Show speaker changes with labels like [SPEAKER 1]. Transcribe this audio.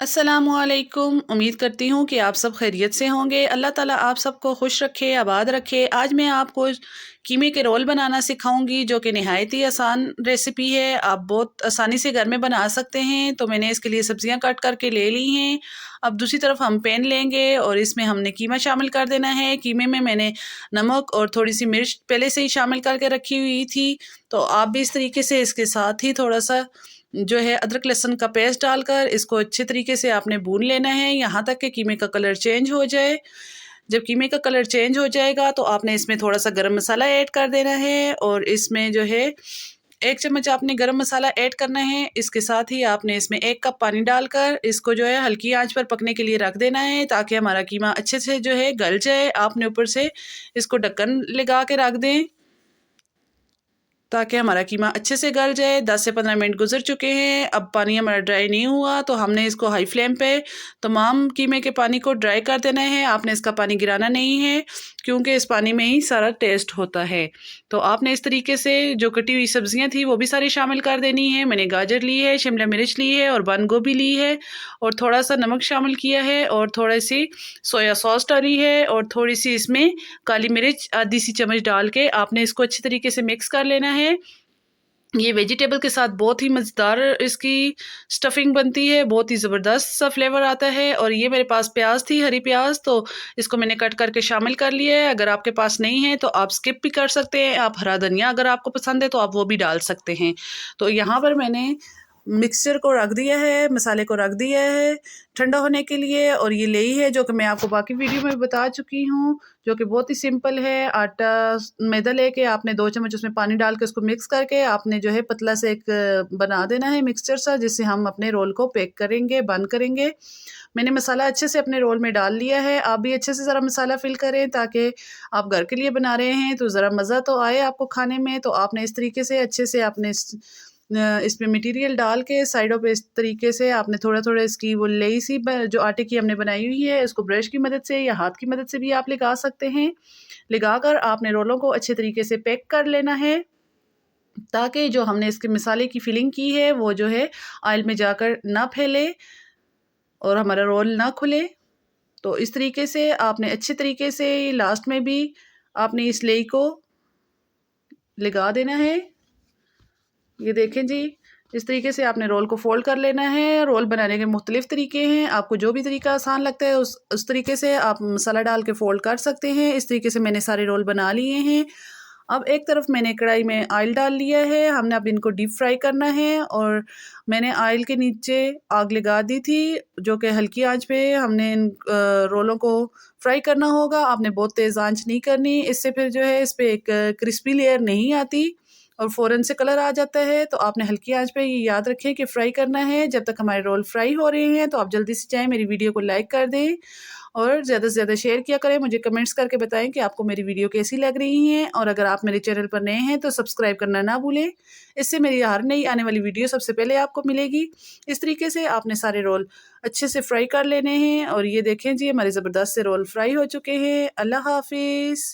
[SPEAKER 1] अस्सलामुअलैकुम। उम्मीद करती हूँ कि आप सब खैरियत से होंगे। अल्लाह ताला आप सबको खुश रखे, आबाद रखे। आज मैं आपको कीमे के रोल बनाना सिखाऊंगी, जो कि नहायत ही आसान रेसिपी है। आप बहुत आसानी से घर में बना सकते हैं। तो मैंने इसके लिए सब्जियां कट करके ले ली हैं। अब दूसरी तरफ हम पैन लेंगे और इसमें हमने कीमा शामिल कर देना है। कीमे में मैंने नमक और थोड़ी सी मिर्च पहले से ही शामिल करके रखी हुई थी। तो आप भी इस तरीके से इसके साथ ही थोड़ा सा जो है अदरक लहसुन का पेस्ट डालकर इसको अच्छे तरीके से आपने भून लेना है, यहाँ तक कि कीमे का कलर चेंज हो जाए। जब कीमे का कलर चेंज हो जाएगा तो आपने इसमें थोड़ा सा गरम मसाला ऐड कर देना है और इसमें जो है 1 चम्मच आपने गरम मसाला ऐड करना है। इसके साथ ही आपने इसमें 1 कप पानी डालकर इसको जो है हल्की आंच पर पकने के लिए रख देना है, ताकि हमारा कीमा अच्छे से जो है गल जाए। आपने ऊपर से इसको ढक्कन लगा के रख दें ताकि हमारा कीमा अच्छे से गल जाए। 10 से 15 मिनट गुजर चुके हैं। अब पानी हमारा ड्राई नहीं हुआ तो हमने इसको हाई फ्लेम पे तमाम कीमे के पानी को ड्राई कर देना है। आपने इसका पानी गिराना नहीं है, क्योंकि इस पानी में ही सारा टेस्ट होता है। तो आपने इस तरीके से जो कटी हुई सब्जियां थी वो भी सारी शामिल कर देनी है। मैंने गाजर ली है, शिमला मिर्च ली है और बंद गोभी ली है और थोड़ा सा नमक शामिल किया है और थोड़ी सी सोया सॉस डाली है और थोड़ी सी इसमें काली मिर्च आधी सी चम्मच डाल के आपने इसको अच्छी तरीके से मिक्स कर लेना है। ये वेजिटेबल के साथ बहुत ही मज़ेदार इसकी स्टफिंग बनती है, बहुत ही ज़बरदस्त सा फ्लेवर आता है। और ये मेरे पास प्याज थी, हरी प्याज, तो इसको मैंने कट करके शामिल कर लिया है। अगर आपके पास नहीं है तो आप स्किप भी कर सकते हैं। आप हरा धनिया अगर आपको पसंद है तो आप वो भी डाल सकते हैं। तो यहाँ पर मैंने मिक्सचर को रख दिया है, मसाले को रख दिया है ठंडा होने के लिए। और ये लेई है जो कि मैं आपको बाकी वीडियो में बता चुकी हूँ, जो कि बहुत ही सिंपल है। आटा मैदा लेके आपने 2 चम्मच उसमें पानी डाल के उसको मिक्स करके आपने जो है पतला से एक बना देना है मिक्सचर सा, जिससे हम अपने रोल को पैक करेंगे, बंद करेंगे। मैंने मसाला अच्छे से अपने रोल में डाल लिया है। आप भी अच्छे से ज़रा मसाला फिल करें, ताकि आप घर के लिए बना रहे हैं तो ज़रा मज़ा तो आए आपको खाने में। तो आपने इस तरीके से अच्छे से आपने इसमें मटेरियल डाल के साइडों पे इस तरीके से आपने थोड़ा थोड़ा इसकी वो लेई सी जो आटे की हमने बनाई हुई है, इसको ब्रश की मदद से या हाथ की मदद से भी आप लगा सकते हैं। लगाकर आपने रोलों को अच्छे तरीके से पैक कर लेना है, ताकि जो हमने इसके मसाले की फिलिंग की है वो जो है ऑयल में जाकर ना फैले और हमारा रोल ना खुले। तो इस तरीके से आपने अच्छे तरीके से लास्ट में भी आपने इस लेई को लगा देना है। ये देखें जी, इस तरीके से आपने रोल को फोल्ड कर लेना है। रोल बनाने के मुख्तलिफ तरीके हैं, आपको जो भी तरीका आसान लगता है उस तरीके से आप मसाला डाल के फोल्ड कर सकते हैं। इस तरीके से मैंने सारे रोल बना लिए हैं। अब एक तरफ मैंने कढ़ाई में ऑयल डाल लिया है, हमने अब इनको डीप फ्राई करना है। और मैंने ऑयल के नीचे आग लगा दी थी, जो कि हल्की आंच पे हमने इन रोलों को फ्राई करना होगा। आपने बहुत तेज़ आंच नहीं करनी, इससे फिर जो है इस पर एक क्रिस्पी लेयर नहीं आती और फ़ौरन से कलर आ जाता है। तो आपने हल्की आंच पे ये याद रखें कि फ्राई करना है। जब तक हमारे रोल फ्राई हो रहे हैं तो आप जल्दी से जाएं, मेरी वीडियो को लाइक कर दें और ज़्यादा से ज़्यादा शेयर किया करें। मुझे कमेंट्स करके बताएं कि आपको मेरी वीडियो कैसी लग रही हैं। और अगर आप मेरे चैनल पर नए हैं तो सब्सक्राइब करना ना भूलें, इससे मेरी हर नई आने वाली वीडियो सबसे पहले आपको मिलेगी। इस तरीके से आपने सारे रोल अच्छे से फ्राई कर लेने हैं। और ये देखें जी, हमारे ज़बरदस्त से रोल फ्राई हो चुके हैं। अल्लाह हाफिज़।